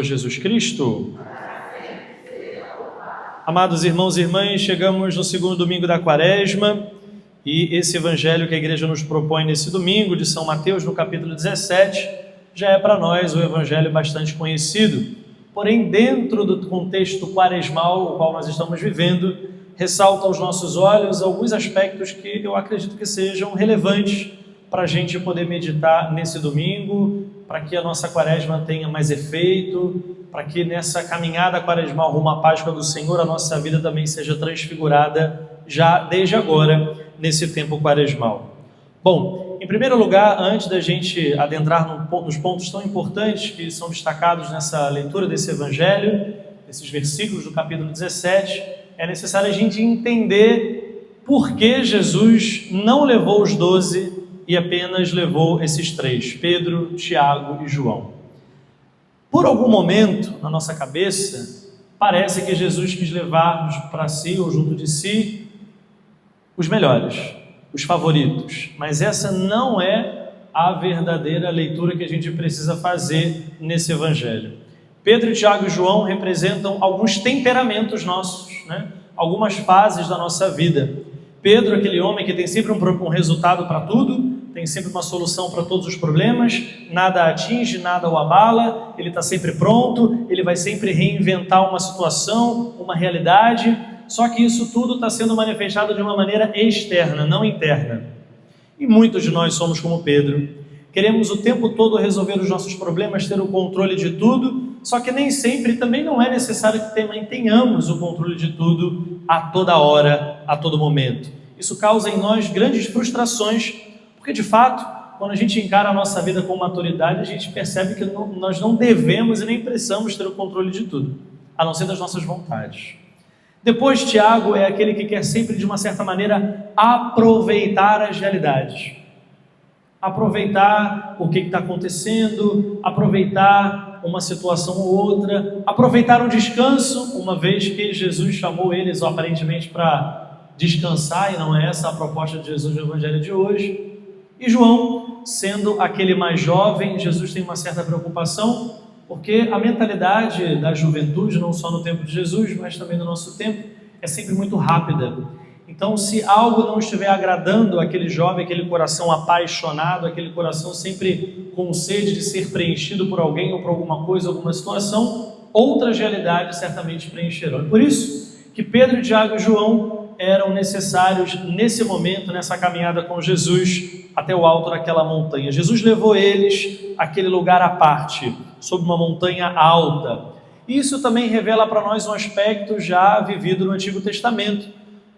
Jesus Cristo. Amados irmãos e irmãs, chegamos no segundo domingo da Quaresma e esse evangelho que a igreja nos propõe nesse domingo, de São Mateus, no capítulo 17, já é para nós um evangelho bastante conhecido. Porém, dentro do contexto quaresmal, o qual nós estamos vivendo, ressalta aos nossos olhos alguns aspectos que eu acredito que sejam relevantes para a gente poder meditar nesse domingo, para que a nossa Quaresma tenha mais efeito, para que nessa caminhada quaresmal rumo à Páscoa do Senhor, a nossa vida também seja transfigurada já desde agora, nesse tempo quaresmal. Bom, em primeiro lugar, antes da gente adentrar nos pontos tão importantes que são destacados nessa leitura desse Evangelho, esses versículos do capítulo 17, é necessário a gente entender por que Jesus não levou os 12 e apenas levou esses 3, Pedro, Tiago e João. Por algum momento, na nossa cabeça, parece que Jesus quis levar para si, ou junto de si, os melhores, os favoritos. Mas essa não é a verdadeira leitura que a gente precisa fazer nesse Evangelho. Pedro, Tiago e João representam alguns temperamentos nossos, né? Algumas fases da nossa vida. Pedro, aquele homem que tem sempre um resultado para tudo, tem sempre uma solução para todos os problemas, nada atinge, nada o abala, ele está sempre pronto, ele vai sempre reinventar uma situação, uma realidade, só que isso tudo está sendo manifestado de uma maneira externa, não interna. E muitos de nós somos como Pedro, queremos o tempo todo resolver os nossos problemas, ter o controle de tudo, só que nem sempre também não é necessário que também tenhamos o controle de tudo a toda hora, a todo momento. Isso causa em nós grandes frustrações, porque de fato, quando a gente encara a nossa vida com maturidade, a gente percebe que nós não devemos e nem precisamos ter o controle de tudo, a não ser das nossas vontades. Depois, Tiago é aquele que quer sempre, de uma certa maneira, aproveitar as realidades. Aproveitar o que está acontecendo, aproveitar uma situação ou outra, aproveitar um descanso, uma vez que Jesus chamou eles aparentemente para descansar, e não é essa a proposta de Jesus no Evangelho de hoje. E João, sendo aquele mais jovem, Jesus tem uma certa preocupação, porque a mentalidade da juventude, não só no tempo de Jesus, mas também no nosso tempo, é sempre muito rápida. Então, se algo não estiver agradando aquele jovem, aquele coração apaixonado, aquele coração sempre com sede de ser preenchido por alguém ou por alguma coisa, alguma situação, outras realidades certamente preencherão. Por isso que Pedro, Tiago e João eram necessários nesse momento, nessa caminhada com Jesus, até o alto daquela montanha. Jesus levou eles àquele lugar à parte, sob uma montanha alta. Isso também revela para nós um aspecto já vivido no Antigo Testamento,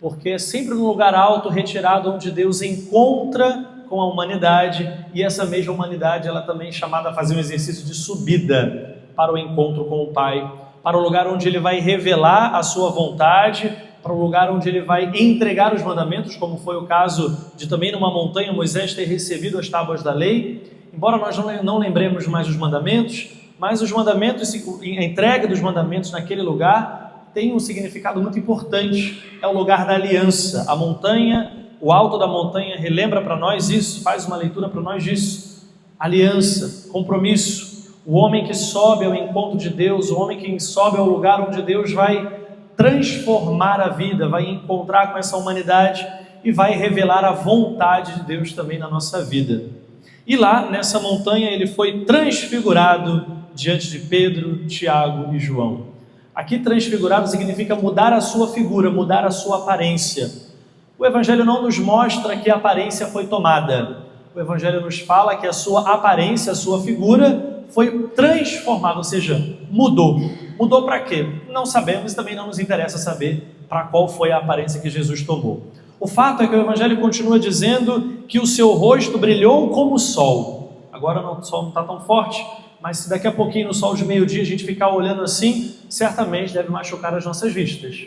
porque é sempre num lugar alto, retirado, onde Deus encontra com a humanidade, e essa mesma humanidade ela também é chamada a fazer um exercício de subida para o encontro com o Pai, para o lugar onde Ele vai revelar a sua vontade, para o lugar onde Ele vai entregar os mandamentos, como foi o caso de também numa montanha Moisés ter recebido as tábuas da lei. Embora nós não lembremos mais os mandamentos, mas os mandamentos, a entrega dos mandamentos naquele lugar tem um significado muito importante, é o lugar da aliança. A montanha, o alto da montanha relembra para nós isso, faz uma leitura para nós disso. Aliança, compromisso, o homem que sobe ao encontro de Deus, o homem que sobe ao lugar onde Deus vai transformar a vida, vai encontrar com essa humanidade e vai revelar a vontade de Deus também na nossa vida. E lá, nessa montanha, ele foi transfigurado diante de Pedro, Tiago e João. Aqui, transfigurado significa mudar a sua figura, mudar a sua aparência. O Evangelho não nos mostra que a aparência foi tomada. O Evangelho nos fala que a sua aparência, a sua figura foi transformada, ou seja, mudou. Mudou para quê? Não sabemos e também não nos interessa saber para qual foi a aparência que Jesus tomou. O fato é que o Evangelho continua dizendo que o seu rosto brilhou como o sol. Agora o sol não está tão forte, mas se daqui a pouquinho no sol de meio-dia a gente ficar olhando assim, certamente deve machucar as nossas vistas.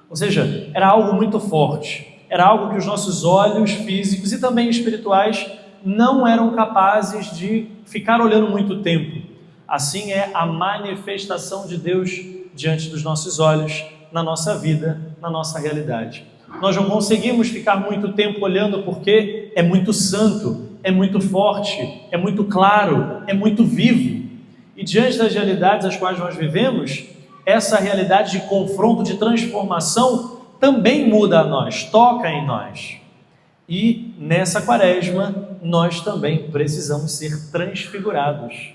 Ou seja, era algo muito forte, era algo que os nossos olhos físicos e também espirituais não eram capazes de ficar olhando muito tempo. Assim é a manifestação de Deus diante dos nossos olhos, na nossa vida, na nossa realidade. Nós não conseguimos ficar muito tempo olhando porque é muito santo, é muito forte, é muito claro, é muito vivo. E diante das realidades as quais nós vivemos, essa realidade de confronto, de transformação, também muda a nós, toca em nós. E nessa quaresma, nós também precisamos ser transfigurados.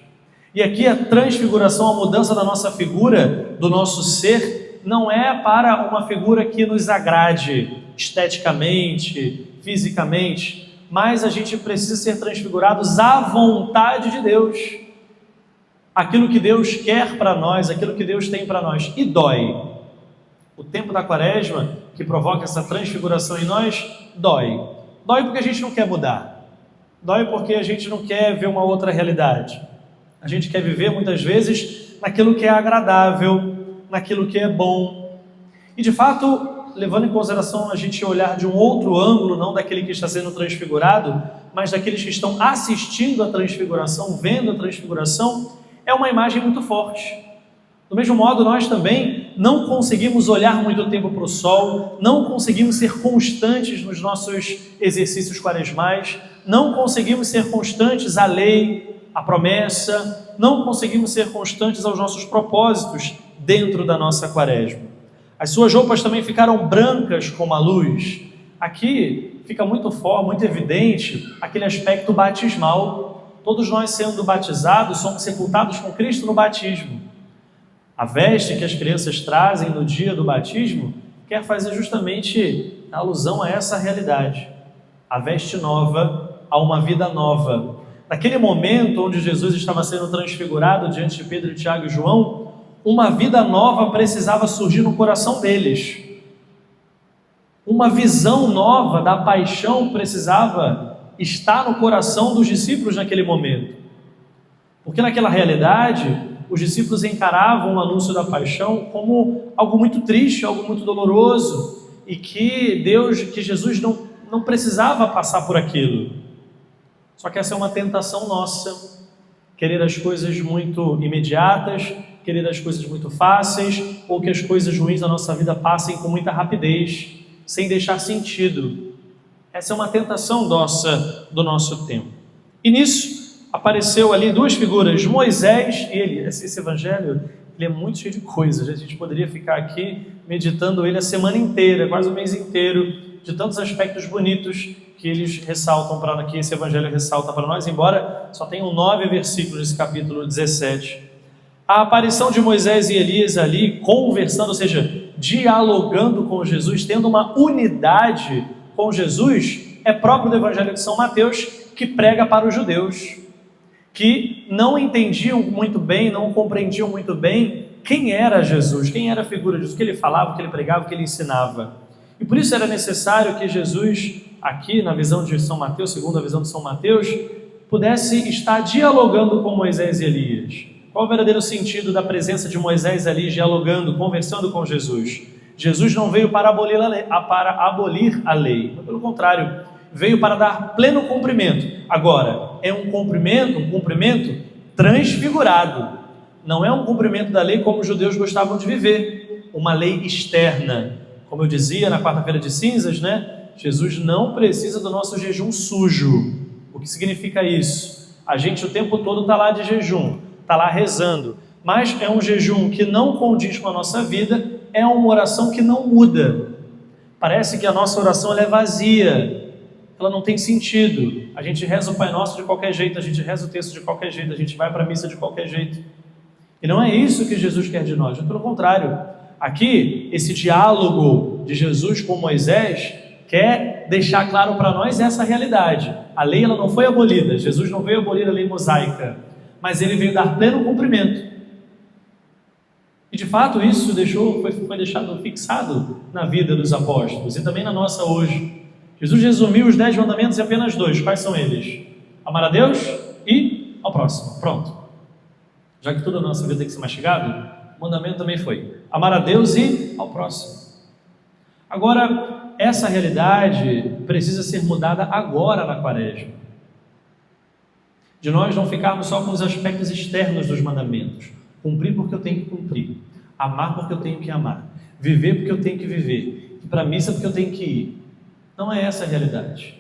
E aqui a transfiguração, a mudança da nossa figura, do nosso ser, não é para uma figura que nos agrade esteticamente, fisicamente, mas a gente precisa ser transfigurados à vontade de Deus. Aquilo que Deus quer para nós, aquilo que Deus tem para nós. E dói. O tempo da quaresma, que provoca essa transfiguração em nós, dói. Dói porque a gente não quer mudar. Dói porque a gente não quer ver uma outra realidade. A gente quer viver, muitas vezes, naquilo que é agradável, naquilo que é bom. E, de fato, levando em consideração a gente olhar de um outro ângulo, não daquele que está sendo transfigurado, mas daqueles que estão assistindo à transfiguração, vendo a transfiguração, é uma imagem muito forte. Do mesmo modo, nós também não conseguimos olhar muito tempo para o sol, não conseguimos ser constantes nos nossos exercícios quaresmais, não conseguimos ser constantes à lei, à promessa, não conseguimos ser constantes aos nossos propósitos dentro da nossa quaresma. As suas roupas também ficaram brancas como a luz. Aqui fica muito forte, muito evidente aquele aspecto batismal. Todos nós, sendo batizados, somos sepultados com Cristo no batismo. A veste que as crianças trazem no dia do batismo quer fazer justamente alusão a essa realidade. A veste nova, a uma vida nova. Naquele momento onde Jesus estava sendo transfigurado diante de Pedro, Tiago e João, uma vida nova precisava surgir no coração deles. Uma visão nova da paixão precisava estar no coração dos discípulos naquele momento. Porque naquela realidade, os discípulos encaravam o anúncio da paixão como algo muito triste, algo muito doloroso, e que Jesus não precisava passar por aquilo. Só que essa é uma tentação nossa, querer as coisas muito imediatas, querer as coisas muito fáceis, ou que as coisas ruins da nossa vida passem com muita rapidez, sem deixar sentido. Essa é uma tentação nossa do nosso tempo. E nisso apareceu ali duas figuras, Moisés e Elias. Esse evangelho ele é muito cheio de coisas. A gente poderia ficar aqui meditando ele a semana inteira, quase o mês inteiro, de tantos aspectos bonitos que eles ressaltam para que esse evangelho ressalta para nós, embora só tenham 9 versículos nesse capítulo 17. A aparição de Moisés e Elias ali conversando, ou seja, dialogando com Jesus, tendo uma unidade com Jesus, é próprio do Evangelho de São Mateus, que prega para os judeus, que não entendiam muito bem, não compreendiam muito bem quem era Jesus, quem era a figura de Jesus, o que ele falava, o que ele pregava, o que ele ensinava. E por isso era necessário que Jesus, aqui na visão de São Mateus, segundo a visão de São Mateus, pudesse estar dialogando com Moisés e Elias. Qual o verdadeiro sentido da presença de Moisés ali dialogando, conversando com Jesus? Jesus não veio para abolir a lei, mas pelo contrário, veio para dar pleno cumprimento. Agora, é um cumprimento transfigurado. Não é um cumprimento da lei como os judeus gostavam de viver, uma lei externa. Como eu dizia na quarta-feira de cinzas, Jesus não precisa do nosso jejum sujo. O que significa isso? A gente o tempo todo está lá de jejum, está lá rezando, mas é um jejum que não condiz com a nossa vida, é uma oração que não muda. Parece que a nossa oração ela é vazia, ela não tem sentido. A gente reza o Pai Nosso de qualquer jeito, a gente reza o texto de qualquer jeito, a gente vai para a missa de qualquer jeito. E não é isso que Jesus quer de nós, pelo contrário. Aqui, esse diálogo de Jesus com Moisés quer deixar claro para nós essa realidade. A lei ela não foi abolida, Jesus não veio abolir a lei mosaica, mas ele veio dar pleno cumprimento. E de fato isso foi deixado fixado na vida dos apóstolos e também na nossa hoje. Jesus resumiu os 10 mandamentos em apenas 2. Quais são eles? Amar a Deus e ao próximo. Pronto. Já que toda a nossa vida tem que ser mastigado, o mandamento também foi amar a Deus e ao próximo. Agora, essa realidade precisa ser mudada agora na quaresma. De nós não ficarmos só com os aspectos externos dos mandamentos. Cumprir porque eu tenho que cumprir. Amar porque eu tenho que amar. Viver porque eu tenho que viver. Ir para a missa porque eu tenho que ir. Não é essa a realidade.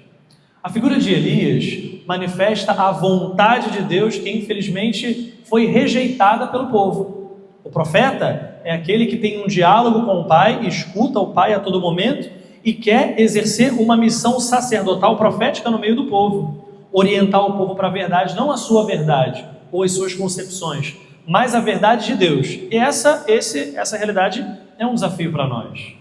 A figura de Elias manifesta a vontade de Deus que infelizmente foi rejeitada pelo povo. O profeta é aquele que tem um diálogo com o Pai, escuta o Pai a todo momento e quer exercer uma missão sacerdotal profética no meio do povo, orientar o povo para a verdade, não a sua verdade ou as suas concepções, mas a verdade de Deus. E essa realidade é um desafio para nós.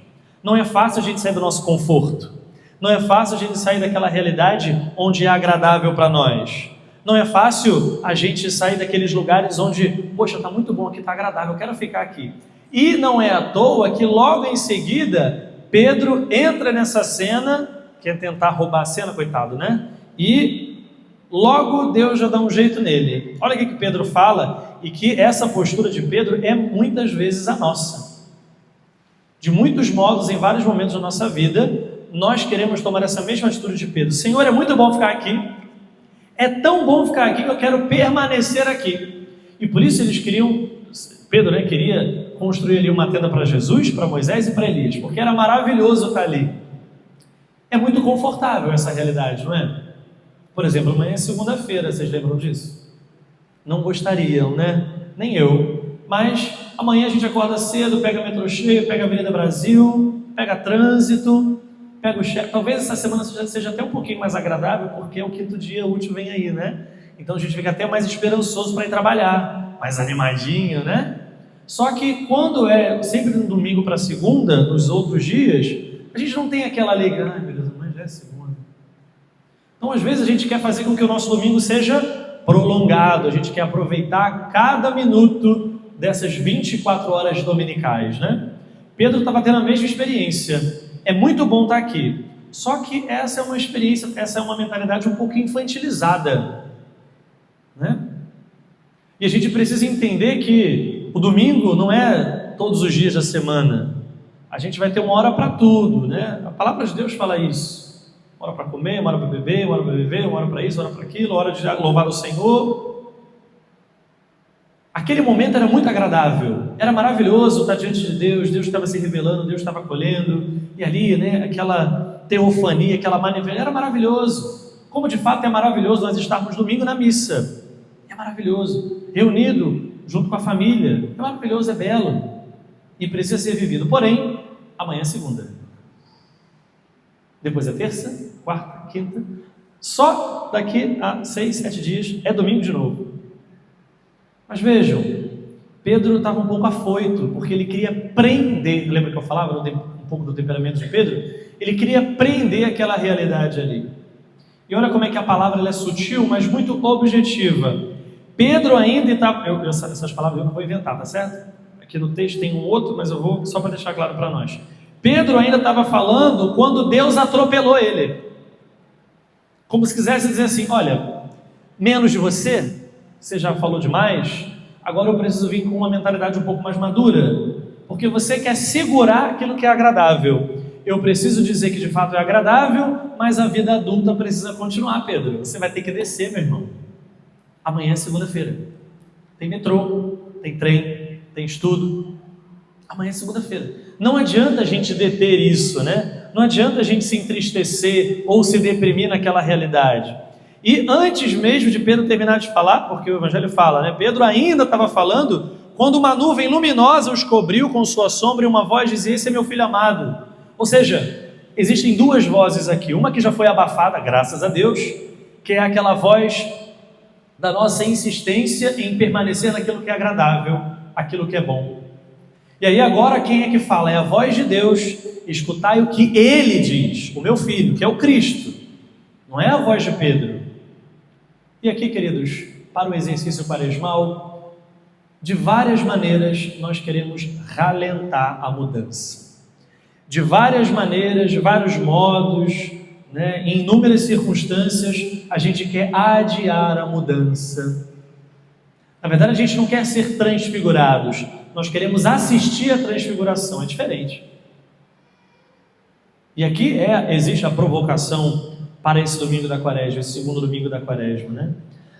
Não é fácil a gente sair do nosso conforto, não é fácil a gente sair daquela realidade onde é agradável para nós. Não é fácil a gente sair daqueles lugares onde, poxa, está muito bom aqui, está agradável, eu quero ficar aqui. E não é à toa que logo em seguida, Pedro entra nessa cena, quer tentar roubar a cena, coitado, né? E logo Deus já dá um jeito nele. Olha o que Pedro fala, e que essa postura de Pedro é muitas vezes a nossa. De muitos modos, em vários momentos da nossa vida, nós queremos tomar essa mesma atitude de Pedro. Senhor, é muito bom ficar aqui. É tão bom ficar aqui que eu quero permanecer aqui. E por isso eles queriam, Pedro, né, queria construir ali uma tenda para Jesus, para Moisés e para Elias, porque era maravilhoso estar ali. É muito confortável essa realidade, não é? Por exemplo, amanhã é segunda-feira, vocês lembram disso? Não gostariam, né? Nem eu. Mas amanhã a gente acorda cedo, pega metrô cheio, pega a Avenida Brasil, pega trânsito, pega o chefe. Talvez essa semana seja até um pouquinho mais agradável, porque é o quinto dia útil vem aí, né? Então a gente fica até mais esperançoso para ir trabalhar, mais animadinho, né? Só que quando é sempre no domingo para segunda, nos outros dias, a gente não tem aquela alegria. Ai meu Deus, mas já é segunda. Então às vezes a gente quer fazer com que o nosso domingo seja prolongado, a gente quer aproveitar cada minuto dessas 24 horas dominicais, né? Pedro estava tendo a mesma experiência. É muito bom estar aqui. Só que essa é uma experiência, essa é uma mentalidade um pouco infantilizada, né? E a gente precisa entender que o domingo não é todos os dias da semana. A gente vai ter uma hora para tudo, né? A palavra de Deus fala isso. Uma hora para comer, uma hora para beber, uma hora para viver, uma hora para isso, uma hora para aquilo, uma hora de louvar o Senhor. Aquele momento era muito agradável, era maravilhoso estar diante de Deus, Deus estava se revelando, Deus estava acolhendo, e ali, né, aquela teofania, aquela manifestação, era maravilhoso. Como de fato é maravilhoso nós estarmos domingo na missa, é maravilhoso, reunido junto com a família, é maravilhoso, é belo, e precisa ser vivido. Porém, amanhã é segunda, depois é terça, quarta, quinta, só daqui a 6, 7 dias é domingo de novo. Mas vejam, Pedro estava um pouco afoito, porque ele queria prender, lembra que eu falava um pouco do temperamento de Pedro? Ele queria prender aquela realidade ali. E olha como é que a palavra ela é sutil, mas muito objetiva. Pedro ainda está... essas palavras eu não vou inventar, tá certo? Aqui no texto tem um outro, mas eu vou só para deixar claro para nós. Pedro ainda estava falando quando Deus atropelou ele. Como se quisesse dizer assim, olha, menos de você já falou demais, agora eu preciso vir com uma mentalidade um pouco mais madura, porque você quer segurar aquilo que é agradável. Eu preciso dizer que de fato é agradável, mas a vida adulta precisa continuar, Pedro. Você vai ter que descer, meu irmão. Amanhã é segunda-feira. Tem metrô, tem trem, tem estudo. Amanhã é segunda-feira. Não adianta a gente deter isso, né? Não adianta a gente se entristecer ou se deprimir naquela realidade. E antes mesmo de Pedro terminar de falar, porque o Evangelho fala, né? Pedro ainda estava falando, quando uma nuvem luminosa os cobriu com sua sombra e uma voz dizia, esse é meu filho amado. Ou seja, existem duas vozes aqui, uma que já foi abafada, graças a Deus, que é aquela voz da nossa insistência em permanecer naquilo que é agradável, aquilo que é bom. E aí agora quem é que fala? É a voz de Deus, escutai o que Ele diz, o meu filho, que é o Cristo, não é a voz de Pedro. E aqui, queridos, para o exercício quaresmal, de várias maneiras nós queremos ralentar a mudança. De várias maneiras, de vários modos, né, em inúmeras circunstâncias, a gente quer adiar a mudança. Na verdade, a gente não quer ser transfigurados, nós queremos assistir à transfiguração, é diferente. E aqui existe a provocação para esse domingo da quaresma, esse segundo domingo da quaresma, né?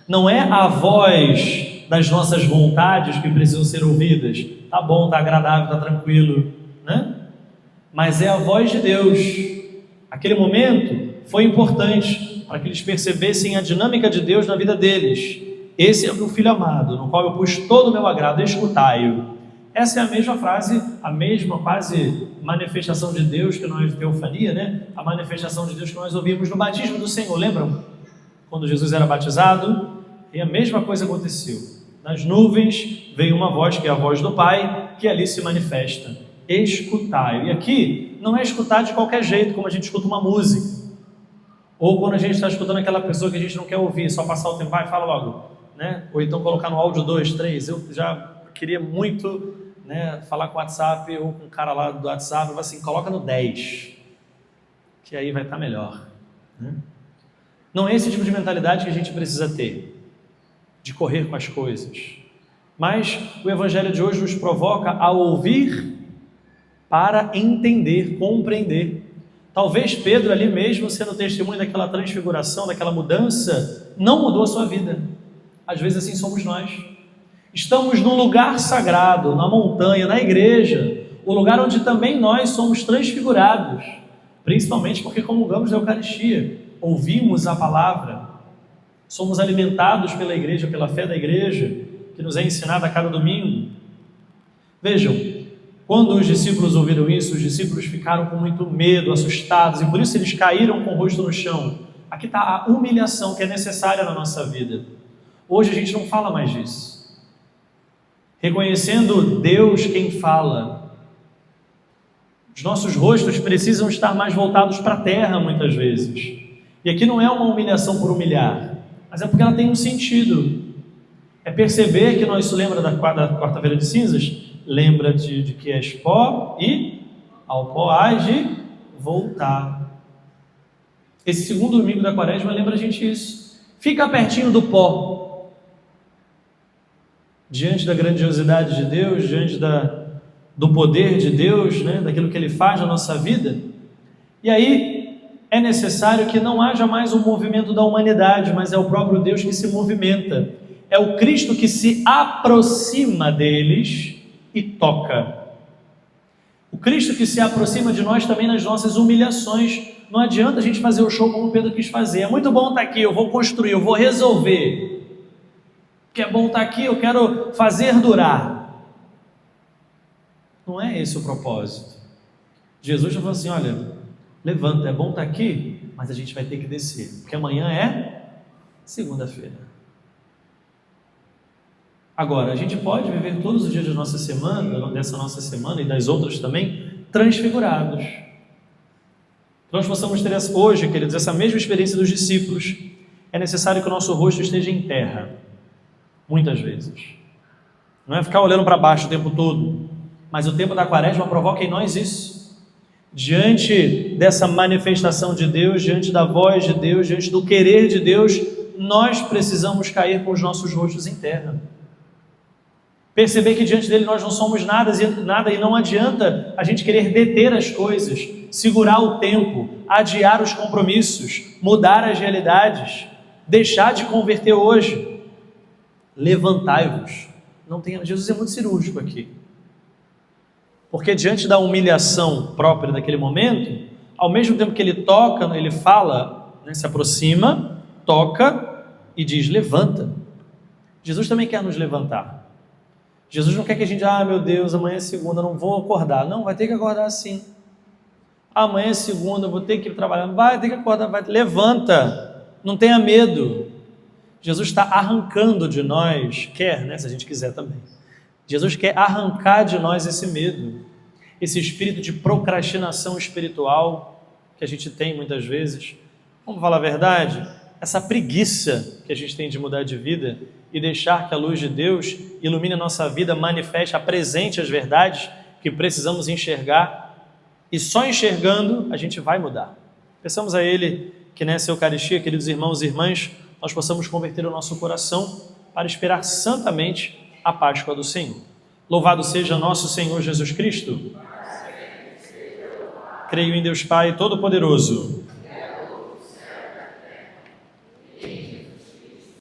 Não é a voz das nossas vontades que precisam ser ouvidas, tá bom, tá agradável, tá tranquilo, né? Mas é a voz de Deus. Aquele momento foi importante, para que eles percebessem a dinâmica de Deus na vida deles. Esse é o meu filho amado, no qual eu pus todo o meu agrado, escutai-o. Essa é a mesma frase, a mesma quase manifestação de Deus que nós, teofania, né? A manifestação de Deus que nós ouvimos no batismo do Senhor, lembram? Quando Jesus era batizado, e a mesma coisa aconteceu. Nas nuvens veio uma voz, que é a voz do Pai, que ali se manifesta. Escutai-o. E aqui não é escutar de qualquer jeito, como a gente escuta uma música. Ou quando a gente está escutando aquela pessoa que a gente não quer ouvir, só passar o tempo, vai, fala logo. Né? Ou então colocar no áudio 2, 3. Eu já queria muito, né, falar com o WhatsApp ou com o cara lá do WhatsApp, eu assim, coloca no 10, que aí vai estar melhor. Né? Não é esse tipo de mentalidade que a gente precisa ter, de correr com as coisas. Mas o Evangelho de hoje nos provoca a ouvir para entender, compreender. Talvez Pedro ali mesmo, sendo testemunho daquela transfiguração, daquela mudança, não mudou a sua vida. Às vezes assim somos nós. Estamos num lugar sagrado, na montanha, na igreja, o lugar onde também nós somos transfigurados, principalmente porque comungamos da Eucaristia, ouvimos a palavra, somos alimentados pela igreja, pela fé da igreja, que nos é ensinada a cada domingo. Vejam, quando os discípulos ouviram isso, os discípulos ficaram com muito medo, assustados, e por isso eles caíram com o rosto no chão. Aqui está a humilhação que é necessária na nossa vida. Hoje a gente não fala mais disso. Reconhecendo Deus quem fala. Os nossos rostos precisam estar mais voltados para a terra muitas vezes. E aqui não é uma humilhação por humilhar, mas é porque ela tem um sentido. É perceber que nós, isso lembra da quarta-feira de cinzas? Lembra-te de que és pó e ao pó hás de voltar. Esse segundo domingo da quaresma lembra a gente isso. Fica pertinho do pó. Diante da grandiosidade de Deus, diante do poder de Deus, né, daquilo que Ele faz na nossa vida. E aí é necessário que não haja mais um movimento da humanidade, mas é o próprio Deus que se movimenta. É o Cristo que se aproxima deles e toca. O Cristo que se aproxima de nós também nas nossas humilhações. Não adianta a gente fazer o show como o Pedro quis fazer. É muito bom estar aqui, eu vou construir, eu vou resolver. Que é bom estar aqui, eu quero fazer durar. Não é esse o propósito. Jesus já falou assim, olha, levanta, é bom estar aqui, mas a gente vai ter que descer, porque amanhã é segunda-feira. Agora, a gente pode viver todos os dias da nossa semana, dessa nossa semana e das outras também, transfigurados. Que nós possamos ter hoje, queridos, essa mesma experiência dos discípulos. É necessário que o nosso rosto esteja em terra. Muitas vezes. Não é ficar olhando para baixo o tempo todo, mas o tempo da quaresma provoca em nós isso. Diante dessa manifestação de Deus, diante da voz de Deus, diante do querer de Deus, nós precisamos cair com os nossos rostos em terra. Perceber que diante dele nós não somos nada e não adianta a gente querer deter as coisas, segurar o tempo, adiar os compromissos, mudar as realidades, deixar de converter hoje. Levantai-vos. Jesus é muito cirúrgico aqui. Porque diante da humilhação própria daquele momento, ao mesmo tempo que ele toca, ele fala, né, se aproxima, toca e diz, levanta. Jesus também quer nos levantar. Jesus não quer que a gente, meu Deus, amanhã é segunda, não vou acordar. Não, vai ter que acordar sim. Amanhã é segunda, eu vou ter que ir trabalhar. Vai ter que acordar, levanta. Não tenha medo. Jesus está arrancando de nós, né, se a gente quiser também. Jesus quer arrancar de nós esse medo, esse espírito de procrastinação espiritual que a gente tem muitas vezes. Vamos falar a verdade? Essa preguiça que a gente tem de mudar de vida e deixar que a luz de Deus ilumine a nossa vida, manifeste, apresente as verdades que precisamos enxergar, e só enxergando a gente vai mudar. Peçamos a Ele que nessa Eucaristia, queridos irmãos e irmãs, nós possamos converter o nosso coração para esperar santamente a Páscoa do Senhor. Louvado seja nosso Senhor Jesus Cristo. Creio em Deus Pai Todo-Poderoso,